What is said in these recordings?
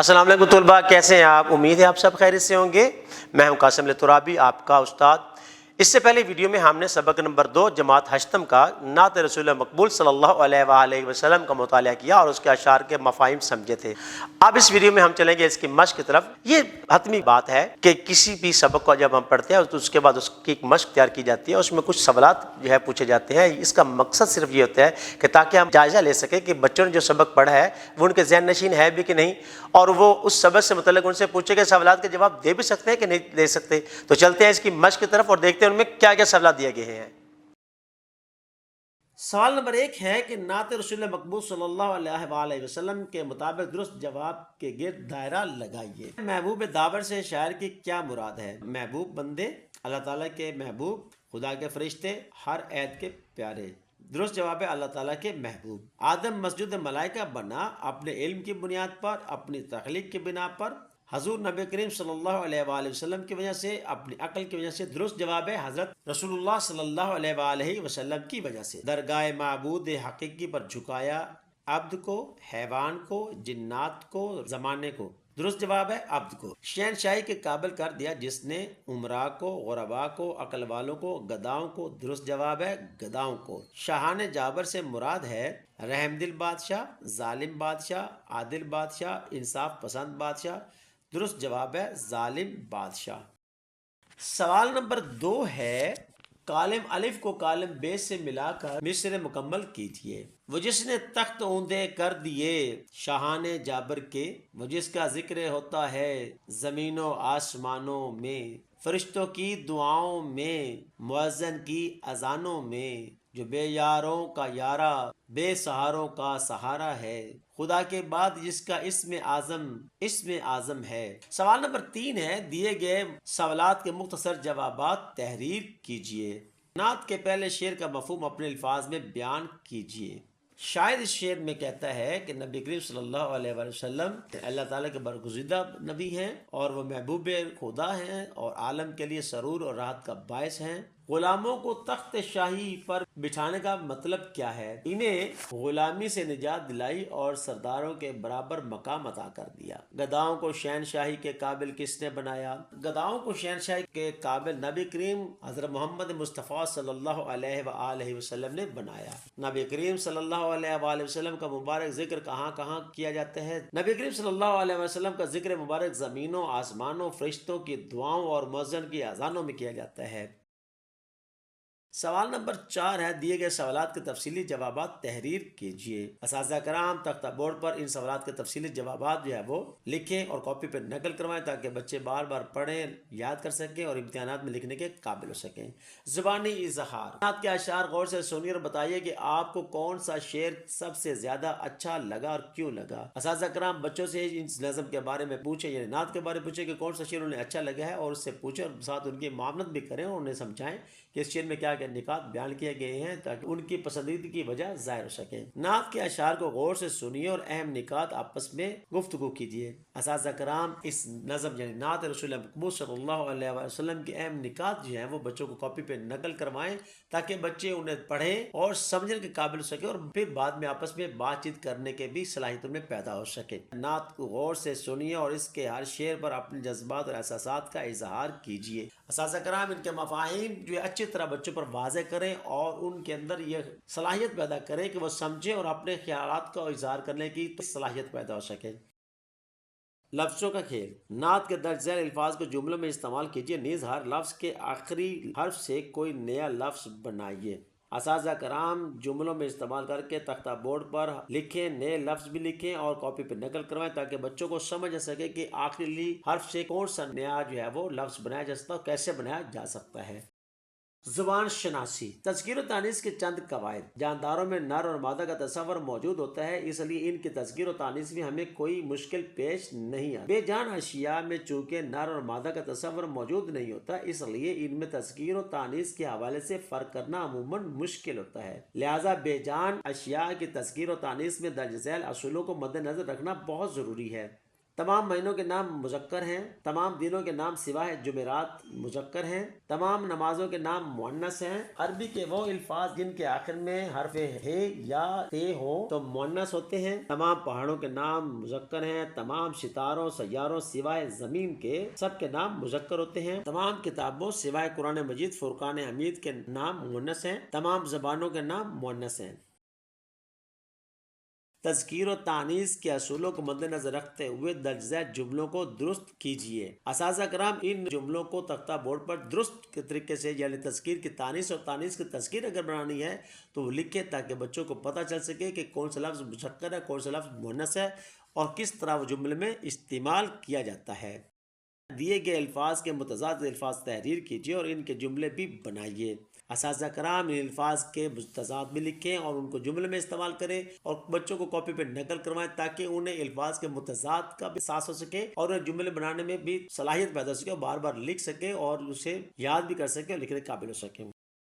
السلام علیکم طلباء، کیسے ہیں آپ؟ امید ہے آپ سب خیریت سے ہوں گے۔ میں ہوں قاسم ترابی، آپ کا استاد۔ اس سے پہلے ویڈیو میں ہم نے سبق نمبر 2 جماعت ہشتم کا نعت رسول مقبول صلی اللہ علیہ وآلہ وسلم کا مطالعہ کیا اور اس کے اشعار کے مفاہیم سمجھے تھے۔ اب اس ویڈیو میں ہم چلیں گے اس کی مشق کی طرف۔ یہ حتمی بات ہے کہ کسی بھی سبق کو جب ہم پڑھتے ہیں تو اس کے بعد اس کی ایک مشق تیار کی جاتی ہے، اس میں کچھ سوالات پوچھے جاتے ہیں۔ اس کا مقصد صرف یہ ہوتا ہے کہ تاکہ ہم جائزہ لے سکیں کہ بچوں نے جو سبق پڑھا ہے وہ ان کے ذہن نشین ہے بھی کہ نہیں، اور وہ اس سبق سے متعلق ان سے پوچھے گئے سوالات کے جواب دے بھی سکتے ہیں کہ نہیں دے سکتے۔ تو چلتے ہیں اس کی مشق کی طرف اور دیکھتے ہیں ان میں کیا کیا سوالات دیے گئے ہیں۔ سوال نمبر 1 ہے کہ نعت رسول مقبول صلی اللہ علیہ وآلہ وسلم کے مطابق درست جواب کے گرد دائرہ لگائیے۔ محبوب داور سے شاعر کی کیا مراد ہے؟ محبوب بندے، اللہ تعالیٰ کے محبوب، خدا کے فرشتے، ہر عید کے پیارے۔ درست جواب ہے اللہ تعالیٰ کے محبوب۔ آدم مسجد ملائکہ بنا اپنے علم کی بنیاد پر، اپنی تخلیق کی بنا پر، حضور نبی کریم صلی اللہ علیہ وآلہ وسلم کی وجہ سے، اپنی عقل کی وجہ سے۔ درست جواب ہے حضرت رسول اللہ صلی اللہ علیہ وآلہ وسلم کی وجہ سے۔ درگاہ معبود حقیقی پر جھکایا عبد کو، حیوان کو، جنات کو، زمانے کو۔ درست جواب ہے عبد کو۔ شہنشاہی کے قابل کر دیا جس نے امراء کو، غرباء کو، عقل والوں کو، گداؤں کو۔ درست جواب ہے گداؤں کو۔ شاہان جابر سے مراد ہے رحم دل بادشاہ، ظالم بادشاہ، عادل بادشاہ، انصاف پسند بادشاہ۔ درست جواب ہے ظالم بادشاہ۔ سوال نمبر 2 ہے کالم الف کو کالم بے سے ملا کر مصرع مکمل کیجیے۔ وہ جس نے تخت اونچے کر دیے شاہان جابر کے، وہ جس کا ذکر ہوتا ہے زمین و آسمانوں میں، فرشتوں کی دعاؤں میں، مؤذن کی اذانوں میں، جو بے یاروں کا یارا، بے سہاروں کا سہارا ہے، خدا کے بعد جس کا اسم اعظم ہے۔ سوال نمبر 3 ہے دیے گئے سوالات کے مختصر جوابات تحریر کیجیے۔ نعت کے پہلے شعر کا مفہوم اپنے الفاظ میں بیان کیجیے۔ شاعر اس شعر میں کہتا ہے کہ نبی کریم صلی اللہ علیہ وآلہ وسلم اللہ تعالیٰ کے برگزیدہ نبی ہیں اور وہ محبوب خدا ہیں اور عالم کے لیے سرور اور راحت کا باعث ہیں۔ غلاموں کو تخت شاہی پر بٹھانے کا مطلب کیا ہے؟ انہیں غلامی سے نجات دلائی اور سرداروں کے برابر مقام عطا کر دیا۔ گداؤں کو شہنشاہی کے قابل کس نے بنایا؟ گداؤں کو شہنشاہی کے قابل نبی کریم حضرت محمد مصطفیٰ صلی اللہ علیہ وآلہ وسلم نے بنایا۔ نبی کریم صلی اللہ علیہ وآلہ وسلم کا مبارک ذکر کہاں کہاں کیا جاتا ہے؟ نبی کریم صلی اللہ علیہ وسلم کا ذکر مبارک زمینوں، آسمانوں، فرشتوں کی دعاؤں اور مؤذن کی اذانوں میں کیا جاتا ہے۔ سوال نمبر 4 ہے دیے گئے سوالات کے تفصیلی جوابات تحریر کیجیے۔ اساتذہ کرام تختہ بورڈ پر ان سوالات کے تفصیلی جوابات وہ لکھیں اور کاپی پر نقل کروائیں تاکہ بچے بار بار پڑھیں، یاد کر سکیں اور امتحانات میں لکھنے کے قابل ہو سکیں۔ زبانی اظہار۔ نعت کے اشعار غور سے سنیے اور بتائیے کہ آپ کو کون سا شعر سب سے زیادہ اچھا لگا اور کیوں لگا۔ اساتذہ کرام بچوں سے اس نظم کے بارے میں پوچھیں، یعنی نعت کے بارے میں پوچھیں کہ کون سا شعر انہیں اچھا لگا ہے، اور اس سے پوچھیں اور ساتھ ان کی معاونت بھی کریں اور انہیں سمجھائیں کہ اس شعر میں کیا کیا نکات بیان کیے گئے ہیں تاکہ ان کی پسندیدگی کی وجہ ظاہر ہو سکے۔ نعت کے اشعار کو غور سے سنیے اور اہم نکات آپس میں گفتگو کیجیے۔ اساتذہ کرام اس نظم یعنی نعت رسول مقبول صلی اللہ علیہ وسلم کے اہم نکات ہیں وہ بچوں کو کاپی پہ نقل کروائیں تاکہ بچے انہیں پڑھیں اور سمجھنے کے قابل ہو سکے اور پھر بعد میں آپس میں بات چیت کرنے کے بھی صلاحیت ان میں پیدا ہو سکے۔ نعت کو غور سے سنیے اور اس کے ہر شعر پر اپنے جذبات اور احساسات کا اظہار کیجیے۔ اساتذہ کرام ان کے مفاہیم اچھی طرح بچوں پر واضح کریں اور ان کے اندر یہ صلاحیت پیدا کریں کہ وہ سمجھیں اور اپنے خیالات کا اظہار کرنے کی صلاحیت پیدا ہو سکے۔ لفظوں کا کھیل۔ نعت کے درج ذیل الفاظ کو جملوں میں استعمال کیجیے، نیز ہر لفظ کے آخری حرف سے کوئی نیا لفظ بنائیے۔ اساتذہ کرام جملوں میں استعمال کر کے تختہ بورڈ پر لکھیں، نئے لفظ بھی لکھیں اور کاپی پہ نقل کروائیں تاکہ بچوں کو سمجھ آ سکے کہ آخری حرف سے کون سا نیا وہ لفظ بنایا جا سکتا ہے اور کیسے بنایا جا سکتا ہے۔ زبان شناسی۔ تذکیر و تانیث کے چند قواعد۔ جانداروں میں نر اور مادہ کا تصور موجود ہوتا ہے، اس لیے ان کی تذکیر و تانیث میں ہمیں کوئی مشکل پیش نہیں آتی۔ بے جان اشیاء میں چونکہ نر اور مادہ کا تصور موجود نہیں ہوتا، اس لیے ان میں تذکیر و تانیث کے حوالے سے فرق کرنا عموماً مشکل ہوتا ہے۔ لہٰذا بے جان اشیاء کی تذکیر و تانیث میں درج ذیل اصولوں کو مد نظر رکھنا بہت ضروری ہے۔ تمام مہینوں کے نام مذکر ہیں، تمام دنوں کے نام سوائے جمعرات مذکر ہیں، تمام نمازوں کے نام مؤنث ہیں۔ عربی کے وہ الفاظ جن کے آخر میں حرف ہے یا تے ہو تو مؤنث ہوتے ہیں۔ تمام پہاڑوں کے نام مذکر ہیں، تمام ستاروں سیاروں سوائے زمین کے سب کے نام مذکر ہوتے ہیں۔ تمام کتابوں سوائے قرآن مجید فرقان حمید کے نام مؤنث ہیں، تمام زبانوں کے نام مؤنث ہیں۔ تذکیر و تانیث کے اصولوں کو مد نظر رکھتے ہوئے درج ذیل جملوں کو درست کیجیے۔ اساتذہ کرام ان جملوں کو تختہ بورڈ پر درست کے طریقے سے، یعنی تذکیر کی تانیث اور تانیث کی تذکیر اگر بنانی ہے تو وہ لکھیں تاکہ بچوں کو پتہ چل سکے کہ کون سا لفظ مذکر ہے، کون سا لفظ مؤنث ہے اور کس طرح وہ جملے میں استعمال کیا جاتا ہے۔ دیے گئے الفاظ کے متضاد الفاظ تحریر کیجیے اور ان کے جملے بھی بنائیے۔ اساتذہ کرام ان الفاظ کے متضاد بھی لکھیں اور ان کو جملے میں استعمال کریں اور بچوں کو کاپی پہ نقل کروائیں تاکہ انہیں الفاظ کے متضاد کا بھی احساس ہو سکے اور انہیں جملے بنانے میں بھی صلاحیت پیدا ہو سکے اور بار بار لکھ سکیں اور اسے یاد بھی کر سکیں اور لکھنے کے قابل ہو سکیں۔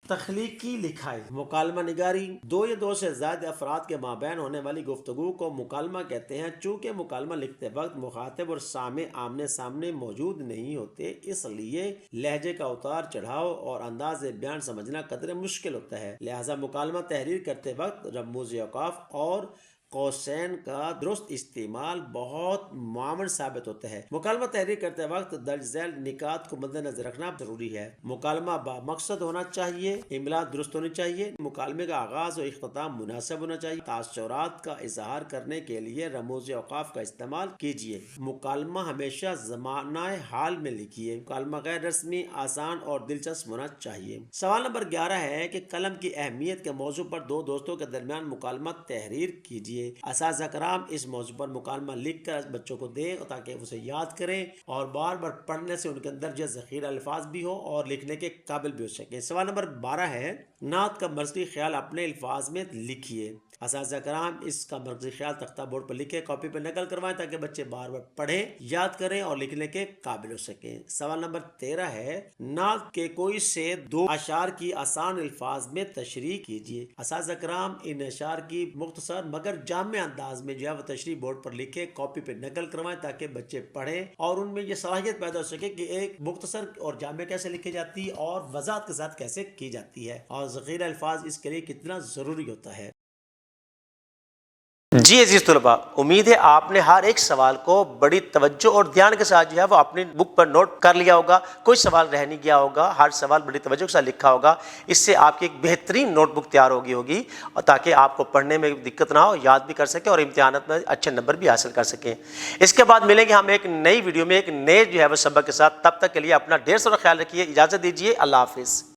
تخلیقی لکھائی، مکالمہ نگاری، دو یا دو سے زائد افراد کے مابین ہونے والی گفتگو کو مکالمہ کہتے ہیں۔ چونکہ مکالمہ لکھتے وقت مخاطب اور سامع آمنے سامنے موجود نہیں ہوتے، اس لیے لہجے کا اتار چڑھاؤ اور انداز بیان سمجھنا قدرے مشکل ہوتا ہے۔ لہذا مکالمہ تحریر کرتے وقت رموز اوقاف اور قوسین کا درست استعمال بہت معاون ثابت ہوتا ہے۔ مکالمہ تحریر کرتے وقت درج ذیل نکات کو مد نظر رکھنا ضروری ہے۔ مکالمہ با مقصد ہونا چاہیے، املا درست ہونی چاہیے، مکالمے کا آغاز و اختتام مناسب ہونا چاہیے۔ تاثرات کا اظہار کرنے کے لیے رموز اوقاف کا استعمال کیجیے۔ مکالمہ ہمیشہ زمانہ حال میں لکھیے۔ مکالمہ غیر رسمی، آسان اور دلچسپ ہونا چاہیے۔ سوال نمبر 11 ہے کہ قلم کی اہمیت کے موضوع پر دو دوستوں کے درمیان مکالمہ تحریر کیجیے۔ اساتذہ کرام اس موضوع پر مکالمہ لکھ کر بچوں کو دیں تاکہ اسے یاد کریں اور بار بار پڑھنے سے ان کے اندر جو ذخیرہ الفاظ بھی ہو اور لکھنے کے قابل بھی ہو سکیں۔ سوال نمبر 12 ہے نعت کا مرکزی خیال اپنے الفاظ میں لکھیے۔ اساتذہ کرام اس کا مرکزی خیال تختہ بورڈ پر لکھیں، کاپی پر نقل کروائیں تاکہ بچے بار بار پڑھیں، یاد کریں اور لکھنے کے قابل ہو سکیں۔ سوال نمبر 13 ہے نعت کے کوئی سے دو اشعار کی آسان الفاظ میں تشریح کیجیے۔ اساتذہ کرام ان اشعار کی مختصر مگر جامع انداز میں جو ہے وہ تشریح بورڈ پر لکھیں، کاپی پہ نقل کروائیں تاکہ بچے پڑھیں اور ان میں یہ صلاحیت پیدا ہو سکے کہ ایک مختصر اور جامع کیسے لکھی جاتی ہے اور وضاحت کے ساتھ کیسے کی جاتی ہے اور ذخیرہ الفاظ اس کے لیے کتنا ضروری ہوتا ہے۔ جی عزیز طلباء، امید ہے آپ نے ہر ایک سوال کو بڑی توجہ اور دھیان کے ساتھ جو ہے وہ اپنی بک پر نوٹ کر لیا ہوگا، کوئی سوال رہ نہیں گیا ہوگا، ہر سوال بڑی توجہ کے ساتھ لکھا ہوگا۔ اس سے آپ کی ایک بہترین نوٹ بک تیار ہوگی اور تاکہ آپ کو پڑھنے میں دقت نہ ہو، یاد بھی کر سکیں اور امتحانات میں اچھے نمبر بھی حاصل کر سکیں۔ اس کے بعد ملیں گے ہم ایک نئی ویڈیو میں ایک نئے جو ہے وہ سبق کے ساتھ۔ تب تک کے لیے اپنا ڈھیر سارا خیال رکھیے، اجازت دیجیے، اللہ حافظ۔